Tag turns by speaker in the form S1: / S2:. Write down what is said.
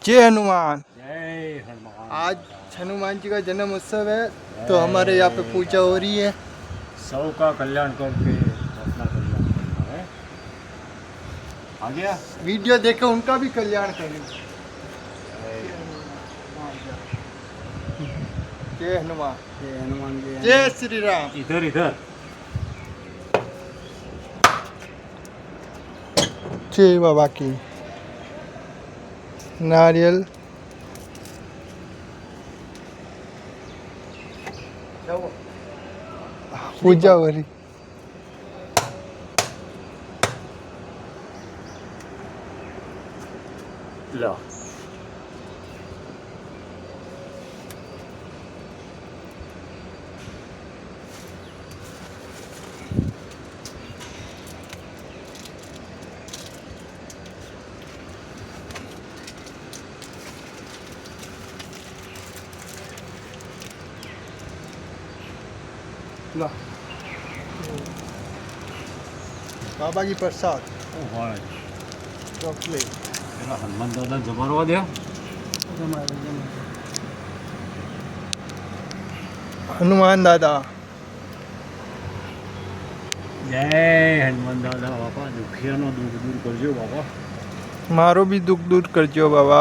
S1: जय हनुमान।
S2: जय हनुमान।
S1: आज हनुमान जी का जन्म उत्सव है, तो हमारे यहाँ पे पूजा हो रही है।
S2: सबका कल्याण करके अपना कल्याण करना है। आ गया।
S1: वीडियो देखो, उनका भी कल्याण करें। जय हनुमान।
S2: जय हनुमान
S1: जय श्री राम।
S2: इधर इधर।
S1: जय बाबा की। नारियल पूजा हो रही।
S2: लो।
S1: ला बाबा की प्रसाद
S2: ओ भाई,
S1: चॉकलेट।
S2: પેલા હનુમાન દાદા જમાડવા દે.
S1: हनुमान दादा।
S2: જય હનુમાન દાદા બાપા, દુખિયાનો દુઃખ દૂર કરજો બાપા.
S1: मारो भी दुख दूर करजो बाबा।